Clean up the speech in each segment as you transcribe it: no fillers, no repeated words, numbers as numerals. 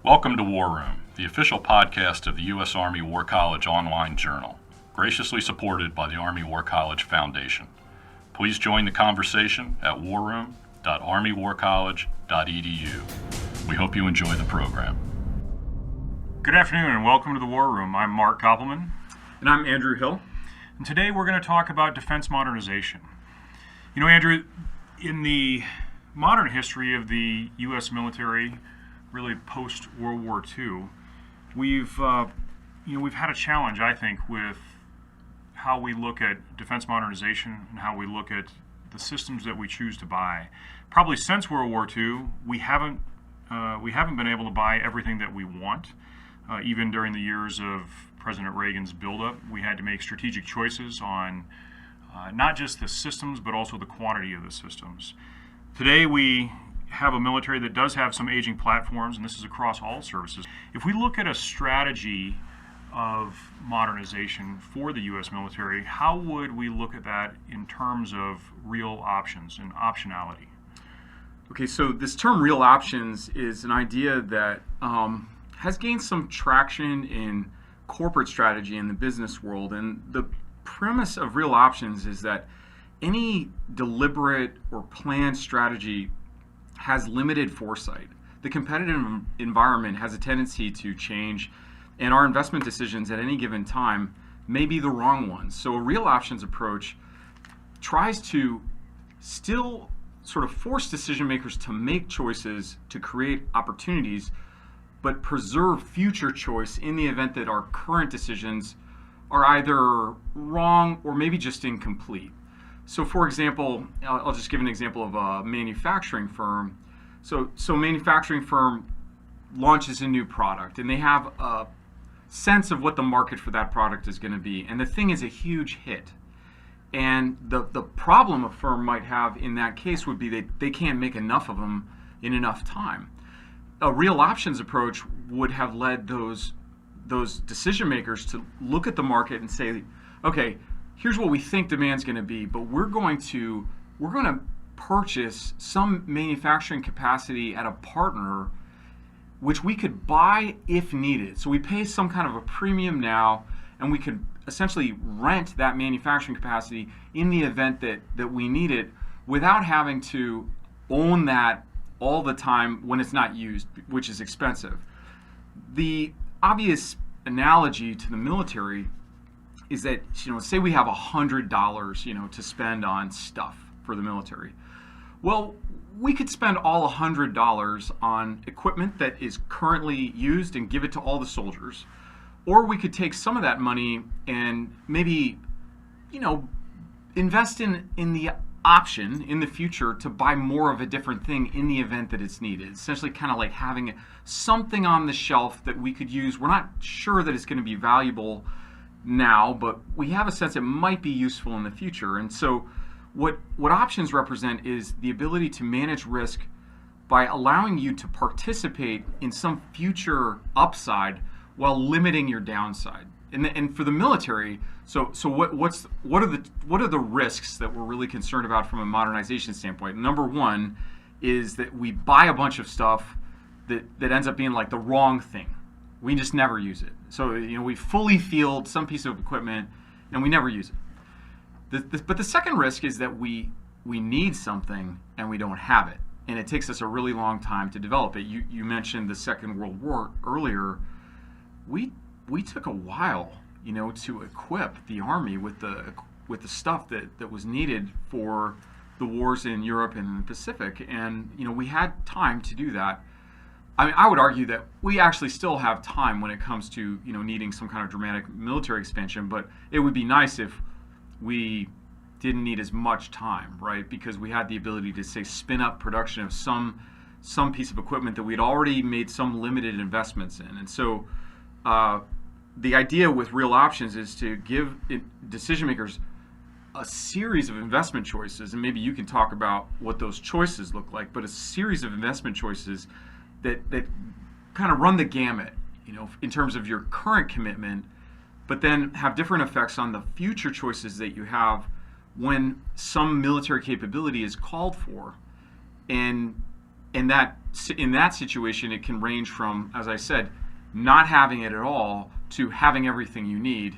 Welcome to War Room, the official podcast of the U.S. Army War College online journal, graciously supported by the Army War College Foundation. Please join the conversation at warroom.armywarcollege.edu. We hope you enjoy the program. Good afternoon and welcome to the War Room. I'm Mark Kappelmann. And I'm Andrew Hill. And today we're going to talk about defense modernization. You know, Andrew, in the modern history of the U.S. military, really post-World War II, we've had a challenge, I think, with how we look at defense modernization and how we look at the systems that we choose to buy. Probably since World War II, we haven't been able to buy everything that we want. Even during the years of President Reagan's buildup, we had to make strategic choices on not just the systems, but also the quantity of the systems. Today, we have a military that does have some aging platforms, and this is across all services. If we look at a strategy of modernization for the U.S. military, how would we look at that in terms of real options and optionality? Okay, so this term real options is an idea that has gained some traction in corporate strategy in the business world. And the premise of real options is that any deliberate or planned strategy has limited foresight. The competitive environment has a tendency to change, and our investment decisions at any given time may be the wrong ones. So a real options approach tries to still sort of force decision makers to make choices to create opportunities, but preserve future choice in the event that our current decisions are either wrong or maybe just incomplete. So for example, I'll just give an example of a manufacturing firm. So manufacturing firm launches a new product, and they have a sense of what the market for that product is going to be, and the thing is a huge hit. And the problem a firm might have in that case would be that they can't make enough of them in enough time. A real options approach would have led those decision makers to look at the market and say, okay, here's what we think demand's going to be, but we're going to purchase some manufacturing capacity at a partner which we could buy if needed. So we pay some kind of a premium now, and we could essentially rent that manufacturing capacity in the event that we need it without having to own that all the time when it's not used, which is expensive. The obvious analogy to the military is that, say we have $100, to spend on stuff for the military. Well, we could spend all $100 on equipment that is currently used and give it to all the soldiers. Or we could take some of that money and maybe, invest in the option in the future to buy more of a different thing in the event that it's needed. Essentially kind of like having something on the shelf that we could use. We're not sure that it's going to be valuable now, but we have a sense it might be useful in the future. And so what options represent is the ability to manage risk by allowing you to participate in some future upside while limiting your downside. And for the military, so what are the risks that we're really concerned about from a modernization standpoint? Number one is that we buy a bunch of stuff that ends up being like the wrong thing. We just never use it. So we fully field some piece of equipment and we never use it. But the second risk is that we need something and we don't have it, and it takes us a really long time to develop it. You mentioned the Second World War earlier. We took a while, to equip the Army with the stuff that was needed for the wars in Europe and the Pacific, and we had time to do that. I mean, I would argue that we actually still have time when it comes to needing some kind of dramatic military expansion, but it would be nice if we didn't need as much time, right? Because we had the ability to, say, spin up production of some piece of equipment that we'd already made some limited investments in. And so the idea with real options is to give decision makers a series of investment choices, and maybe you can talk about what those choices look like, but a series of investment choices that kind of run the gamut, in terms of your current commitment, but then have different effects on the future choices that you have when some military capability is called for. And and that in that situation, it can range from, as I said, not having it at all to having everything you need.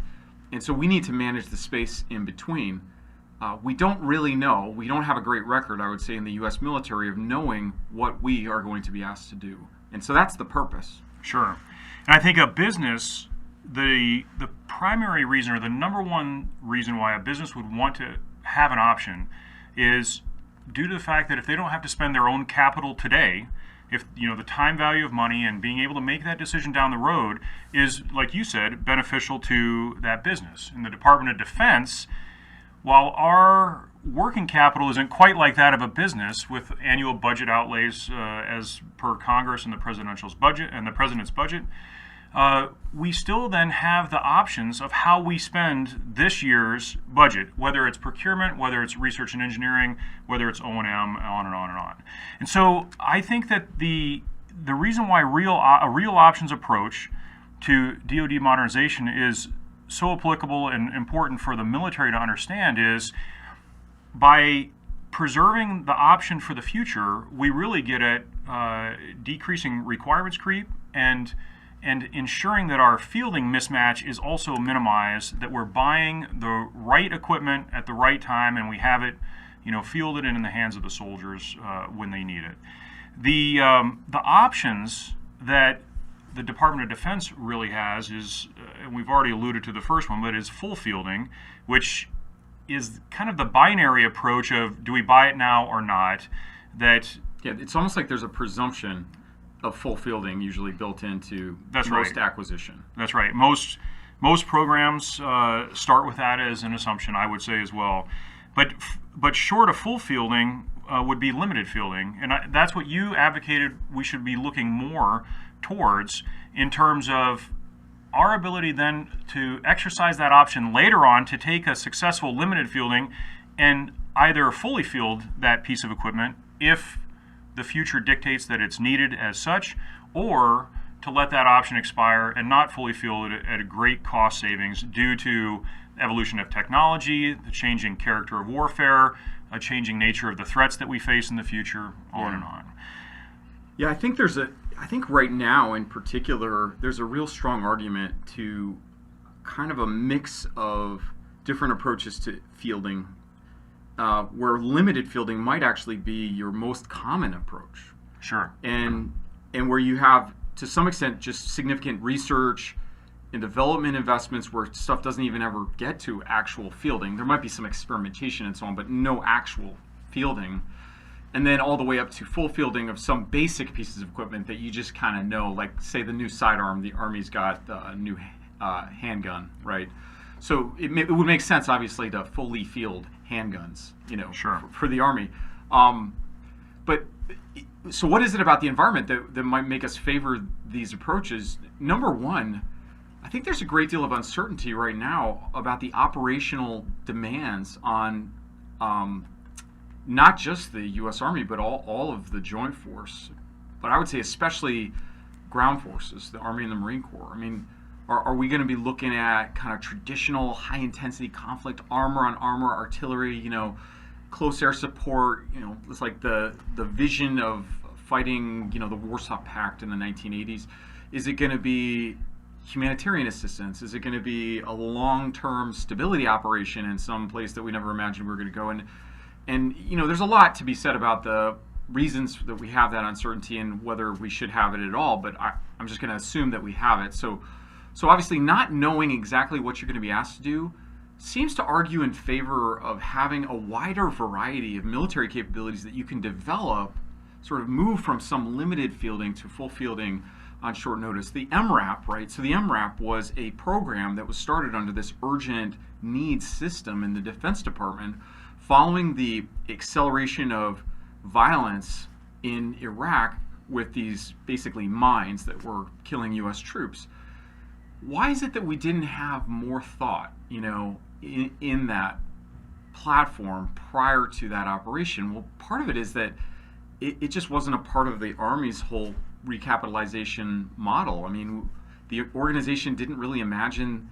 And so we need to manage the space in between. We don't really know. We don't have a great record, I would say, in the U.S. military of knowing what we are going to be asked to do. And so that's the purpose. Sure. And I think a business, the primary reason, or the number one reason why a business would want to have an option, is due to the fact that if they don't have to spend their own capital today, if the time value of money and being able to make that decision down the road is, like you said, beneficial to that business. In the Department of Defense, while our working capital isn't quite like that of a business with annual budget outlays as per Congress and the president's budget, we still then have the options of how we spend this year's budget, whether it's procurement, whether it's research and engineering, whether it's O&M, on and on and on. And so I think that the reason why a real options approach to DoD modernization is so applicable and important for the military to understand is by preserving the option for the future, we really get at decreasing requirements creep and ensuring that our fielding mismatch is also minimized, that we're buying the right equipment at the right time and we have it, fielded and in the hands of the soldiers when they need it. The options that the Department of Defense really has is, and we've already alluded to the first one, but is full fielding, which is kind of the binary approach of do we buy it now or not. That it's almost like there's a presumption of full fielding usually built into most acquisition. That's right. Most programs start with that as an assumption, I would say as well. But short of full fielding would be limited fielding, and that's what you advocated we should be looking more towards in terms of our ability then to exercise that option later on to take a successful limited fielding and either fully field that piece of equipment if the future dictates that it's needed as such, or to let that option expire and not fully field it at a great cost savings due to evolution of technology, the changing character of warfare, a changing nature of the threats that we face in the future, on and on. Yeah, I think right now in particular, there's a real strong argument to kind of a mix of different approaches to fielding, where limited fielding might actually be your most common approach. Sure. And where you have, to some extent, just significant research and development investments where stuff doesn't even ever get to actual fielding. There might be some experimentation and so on, but no actual fielding. And then all the way up to full fielding of some basic pieces of equipment that you just kind of know, like say the new sidearm, the Army's got a new handgun, right? So it would make sense, obviously, to fully field handguns, sure, for the Army. But so what is it about the environment that might make us favor these approaches? Number one, I think there's a great deal of uncertainty right now about the operational demands on not just the U.S. Army, but all of the Joint Force. But I would say especially ground forces, the Army and the Marine Corps. I mean, are we going to be looking at kind of traditional high-intensity conflict, armor-on-armor artillery, close air support? It's like the vision of fighting, the Warsaw Pact in the 1980s. Is it going to be humanitarian assistance? Is it going to be a long-term stability operation in some place that we never imagined we were going to go? And there's a lot to be said about the reasons that we have that uncertainty and whether we should have it at all, but I'm just going to assume that we have it. So obviously not knowing exactly what you're going to be asked to do seems to argue in favor of having a wider variety of military capabilities that you can develop, sort of move from some limited fielding to full fielding on short notice. The MRAP, right? So the MRAP was a program that was started under this urgent needs system in the Defense Department following the acceleration of violence in Iraq with these basically mines that were killing U.S. troops. Why is it that we didn't have more thought, in that platform prior to that operation? Well, part of it is that it just wasn't a part of the Army's whole recapitalization model. I mean, the organization didn't really imagine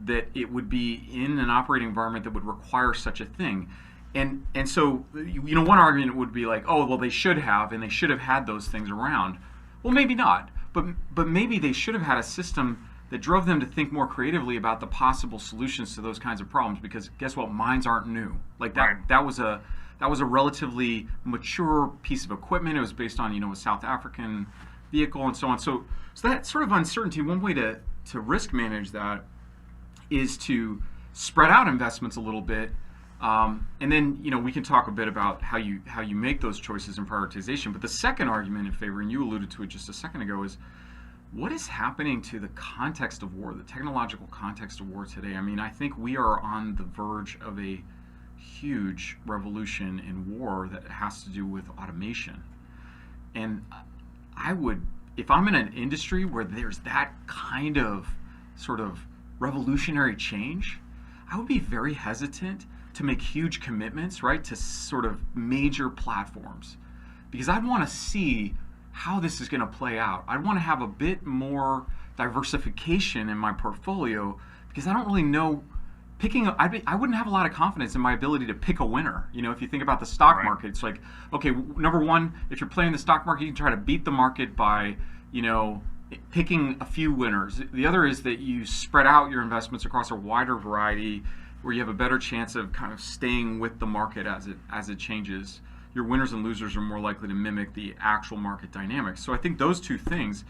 that it would be in an operating environment that would require such a thing. And so, one argument would be like, oh, well, they should have, and they should have had those things around. Well, maybe not, but maybe they should have had a system that drove them to think more creatively about the possible solutions to those kinds of problems. Because guess what? Mines aren't new. Like that. Right. That was a relatively mature piece of equipment. It was based on a South African vehicle and so on. So that sort of uncertainty. One way to risk manage that is to spread out investments a little bit. And then we can talk a bit about how you make those choices in prioritization. But the second argument in favor, and you alluded to it just a second ago, is what is happening to the context of war, the technological context of war today? I mean, I think we are on the verge of a huge revolution in war that has to do with automation. And I would, if I'm in an industry where there's that kind of sort of revolutionary change, I would be very hesitant to make huge commitments, right, to sort of major platforms, because I'd want to see how this is going to play out. I'd want to have a bit more diversification in my portfolio, because I don't really know I wouldn't have a lot of confidence in my ability to pick a winner. If you think about the stock market, it's like, okay, number one, if you're playing the stock market, you can try to beat the market by, picking a few winners. The other is that you spread out your investments across a wider variety, where you have a better chance of kind of staying with the market as it changes. Your winners and losers are more likely to mimic the actual market dynamics. So I think those two things,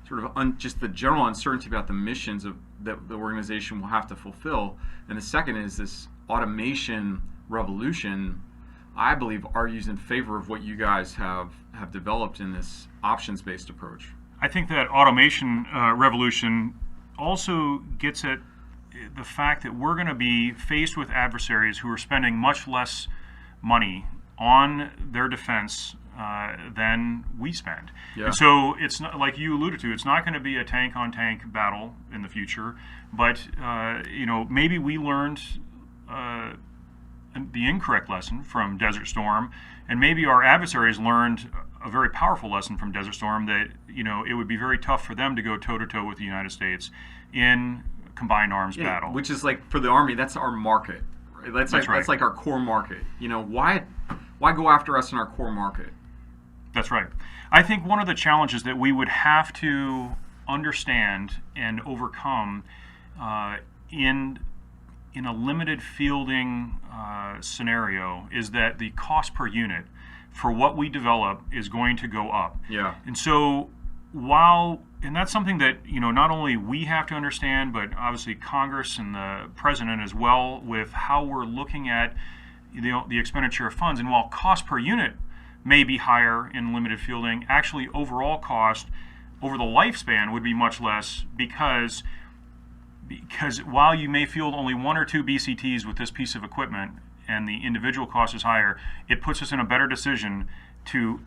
sort of just the general uncertainty about the missions that the organization will have to fulfill, and the second is this automation revolution, I believe argues in favor of what you guys have developed in this options-based approach. I think that automation revolution also gets at the fact that we're going to be faced with adversaries who are spending much less money on their defense than we spend. Yeah. And so it's not, like you alluded to, it's not going to be a tank-on-tank battle in the future, but maybe we learned the incorrect lesson from Desert Storm, and maybe our adversaries learned a very powerful lesson from Desert Storm, that it would be very tough for them to go toe-to-toe with the United States in combined arms battle. Which is like, for the Army, that's our market. Right? That's like our core market. Why go after us in our core market? That's right. I think one of the challenges that we would have to understand and overcome in a limited fielding scenario is that the cost per unit for what we develop is going to go up. Yeah. And so and that's something that not only we have to understand, but obviously Congress and the President as well, with how we're looking at the expenditure of funds. And while cost per unit may be higher in limited fielding, actually overall cost over the lifespan would be much less, because while you may field only 1 or 2 BCTs with this piece of equipment and the individual cost is higher, it puts us in a better decision to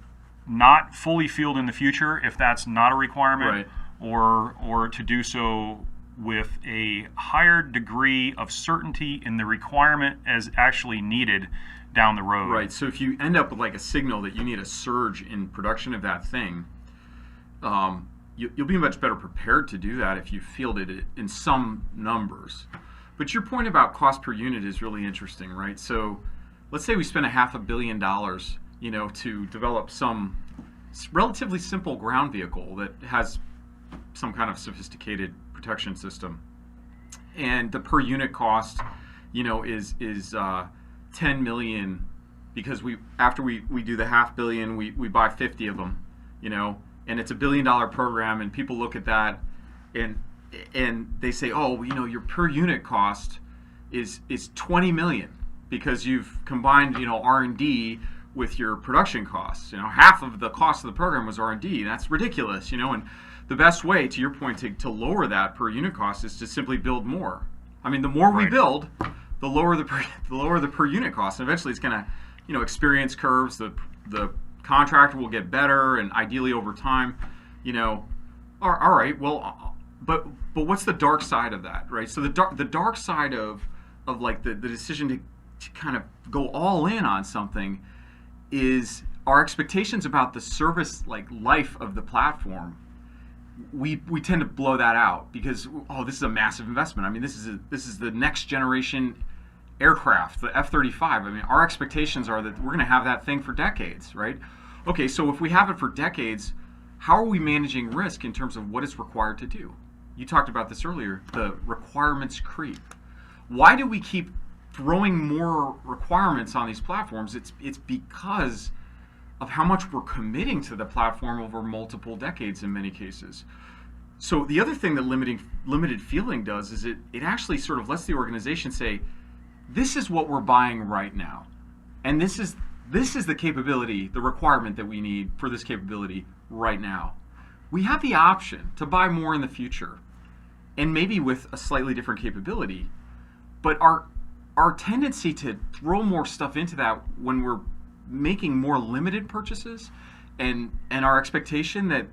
not fully field in the future if that's not a requirement, right, or to do so with a higher degree of certainty in the requirement as actually needed down the road. Right. So if you end up with like a signal that you need a surge in production of that thing, you'll be much better prepared to do that if you fielded it in some numbers. But your point about cost per unit is really interesting, right? So let's say we spend $500 million, to develop some relatively simple ground vehicle that has some kind of sophisticated protection system, and the per unit cost, is 10 million, because after we do the $500 million, we buy 50 of them, and it's $1 billion program, and people look at that and they say, oh, your per unit cost is 20 million because you've combined R&D with your production costs. Half of the cost of the program was R&D. That's ridiculous, and the best way, to your point, to lower that per unit cost is to simply build more. I mean, the more we build, the lower the per unit cost. And eventually, it's going to, experience curves. The contractor will get better, and ideally over time, all right. Well, but what's the dark side of that, right? So the dark side of like the decision to kind of go all in on something is our expectations about the service life of the platform. We tend to blow that out because this is a massive investment. I mean, this is the next generation aircraft, the F-35. I mean, our expectations are that we're going to have that thing for decades, right? Okay, so if we have it for decades, how are we managing risk in terms of what is required to do? You talked about this earlier, the requirements creep. Why do we keep throwing more requirements on these platforms? It's because of how much we're committing to the platform over multiple decades in many cases. So the other thing that limited fielding does is it actually sort of lets the organization say, this is what we're buying right now. And this is the capability, the requirement that we need for this capability right now. We have the option to buy more in the future, and maybe with a slightly different capability. But our tendency to throw more stuff into that when we're making more limited purchases, and our expectation that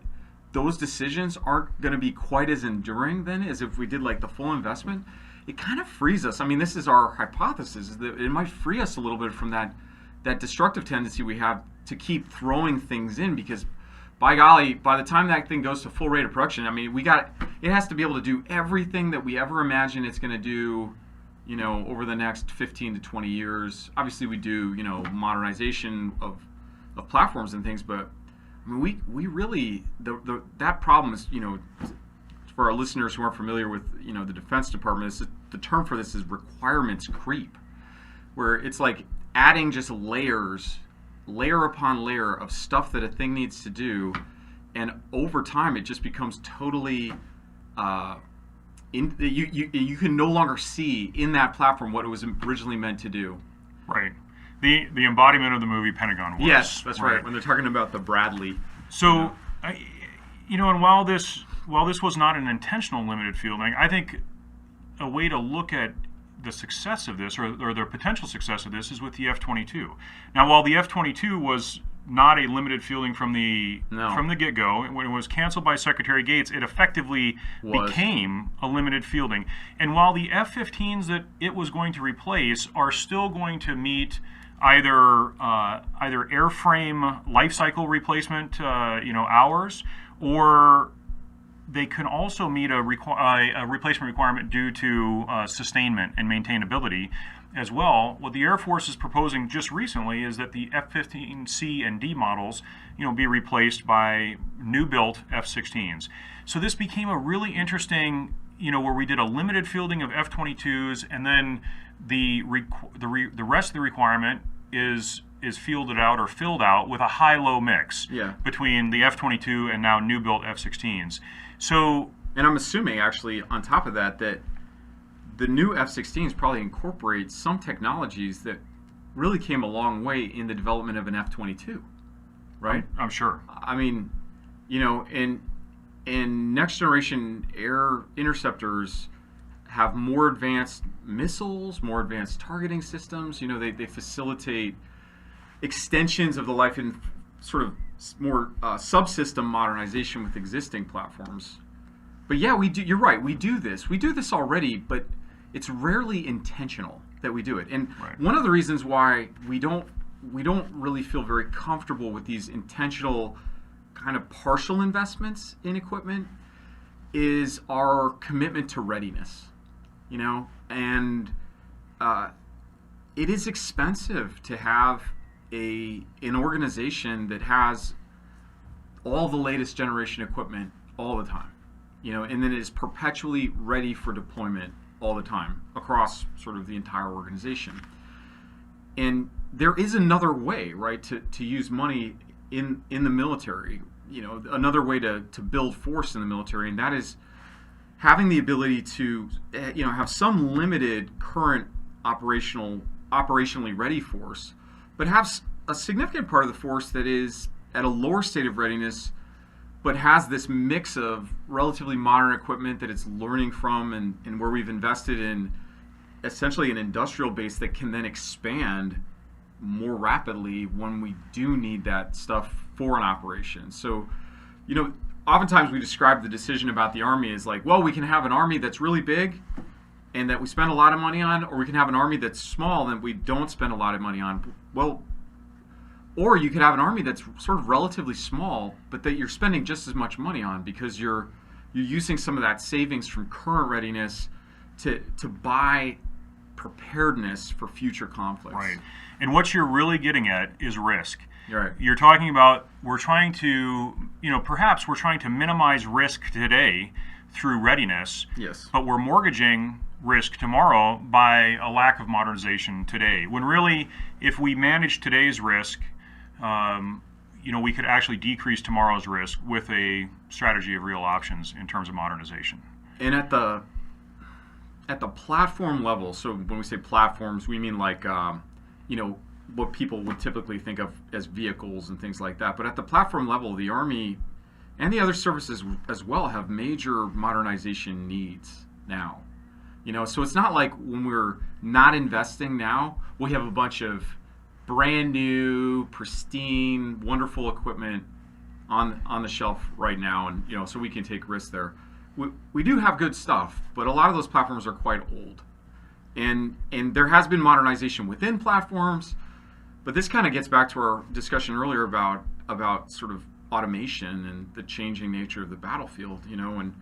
those decisions aren't going to be quite as enduring then as if we did like the full investment, it kind of frees us. I mean, this is our hypothesis, is that it might free us a little bit from that destructive tendency we have to keep throwing things in, because by golly, by the time that thing goes to full rate of production, I mean, it has to be able to do everything that we ever imagine it's going to do, over the next 15 to 20 years. Obviously, we do, modernization of platforms and things, but I mean, we really, that problem is, for our listeners who aren't familiar with, the Defense Department, the term for this is requirements creep, where it's like adding just layer upon layer of stuff that a thing needs to do, and over time it just becomes totally you can no longer see in that platform what it was originally meant to do. Right. The embodiment of the movie Pentagon was. Yes, that's right. When they're talking about the Bradley. So, and while this was not an intentional limited fielding, I think a way to look at the success of this, or the potential success of this, is with the F-22. Now, while the F-22 was not a limited fielding from the get-go, when it was canceled by Secretary Gates, it effectively became a limited fielding. And while the F-15s that it was going to replace are still going to meet either airframe life cycle replacement hours, or they can also meet a replacement requirement due to sustainment and maintainability as well. What the Air Force is proposing just recently is that the F-15C and D models, be replaced by new-built F-16s. So this became a really interesting, where we did a limited fielding of F-22s, and then the rest of the requirement is fielded out or filled out with a high-low mix between the F-22 and now new-built F-16s. So, and I'm assuming, actually, on top of that, that the new F-16s probably incorporate some technologies that really came a long way in the development of an F-22, right? I'm sure. I mean, in next generation air interceptors have more advanced missiles, more advanced targeting systems. They facilitate extensions of the life in sort of more subsystem modernization with existing platforms. But yeah, we do. You're right. We do this. We do this already, but it's rarely intentional that we do it. And one of the reasons why we don't really feel very comfortable with these intentional kind of partial investments in equipment is our commitment to readiness. And it is expensive to have an organization that has all the latest generation equipment all the time, and then is perpetually ready for deployment all the time across sort of the entire organization. And there is another way, right, to use money in the military, another way to build force in the military, and that is having the ability to, have some limited current operationally ready force, but have a significant part of the force that is at a lower state of readiness, but has this mix of relatively modern equipment that it's learning from, and where we've invested in essentially an industrial base that can then expand more rapidly when we do need that stuff for an operation. So, oftentimes we describe the decision about the Army as like, well, we can have an Army that's really big and that we spend a lot of money on, or we can have an Army that's small and we don't spend a lot of money on. Well, or you could have an Army that's sort of relatively small, but that you're spending just as much money on, because you're using some of that savings from current readiness to buy preparedness for future conflicts. Right. And what you're really getting at is risk. Right. You're talking about we're trying to, perhaps we're trying to minimize risk today through readiness. Yes. But we're mortgaging risk tomorrow by a lack of modernization today. When really, if we manage today's risk, we could actually decrease tomorrow's risk with a strategy of real options in terms of modernization. And at the platform level, so when we say platforms, we mean like, what people would typically think of as vehicles and things like that. But at the platform level, the Army and the other services as well have major modernization needs now. So it's not like when we're not investing now, we have a bunch of brand new, pristine, wonderful equipment on the shelf right now, and so we can take risks there. We do have good stuff, but a lot of those platforms are quite old, and there has been modernization within platforms. But this kind of gets back to our discussion earlier about sort of automation and the changing nature of the battlefield, and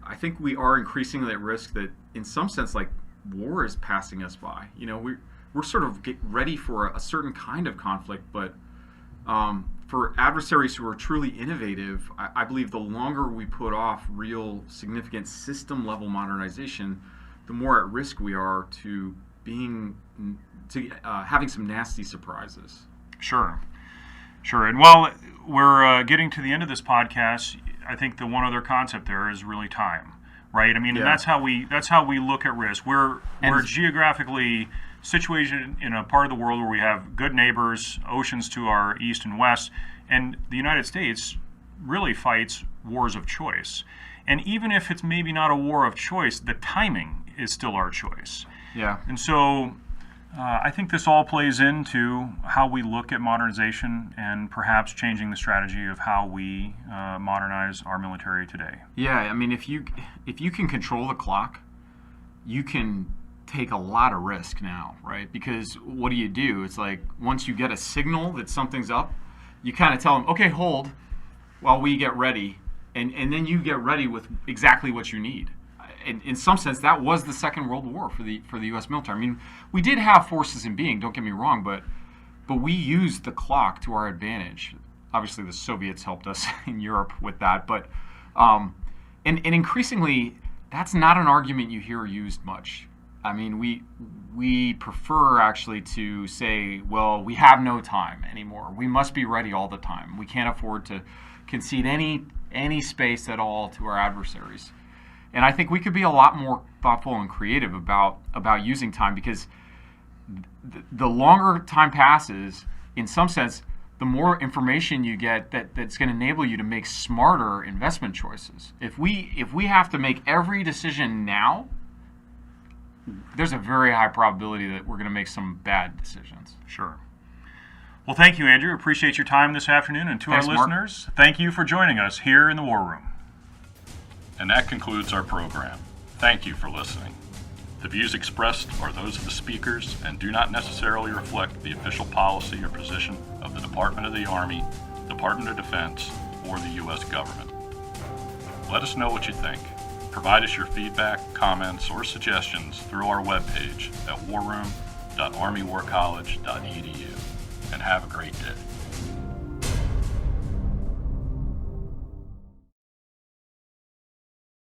I think we are increasingly at risk that in some sense, like, war is passing us by. We're sort of ready for a certain kind of conflict, but for adversaries who are truly innovative, I believe the longer we put off real significant system level modernization, the more at risk we are to having some nasty surprises. Sure. And while we're getting to the end of this podcast, I think the one other concept there is really time, right? I mean, and that's how we look at risk. We're geographically situated in a part of the world where we have good neighbors, oceans to our east and west, and the United States really fights wars of choice. And even if it's maybe not a war of choice, the timing is still our choice. Yeah. And so I think this all plays into how we look at modernization and perhaps changing the strategy of how we modernize our military today. Yeah, I mean, if you can control the clock, you can take a lot of risk now, right? Because what do? It's like once you get a signal that something's up, you kind of tell them, okay, hold while we get ready, and then you get ready with exactly what you need. In some sense, that was the Second World War for the U.S. military. I mean, we did have forces in being, don't get me wrong, but we used the clock to our advantage. Obviously, the Soviets helped us in Europe with that, but and increasingly, that's not an argument you hear used much. I mean, we prefer actually to say, well, we have no time anymore. We must be ready all the time. We can't afford to concede any space at all to our adversaries. And I think we could be a lot more thoughtful and creative about using time, because the longer time passes, in some sense, the more information you get that's going to enable you to make smarter investment choices. If we have to make every decision now, there's a very high probability that we're going to make some bad decisions. Sure. Well, thank you, Andrew. Appreciate your time this afternoon. And to Thanks, our Mark. listeners, thank you for joining us here in the War Room. And that concludes our program. Thank you for listening. The views expressed are those of the speakers and do not necessarily reflect the official policy or position of the Department of the Army, Department of Defense, or the U.S. government. Let us know what you think. Provide us your feedback, comments, or suggestions through our webpage at warroom.armywarcollege.edu. And have a great day.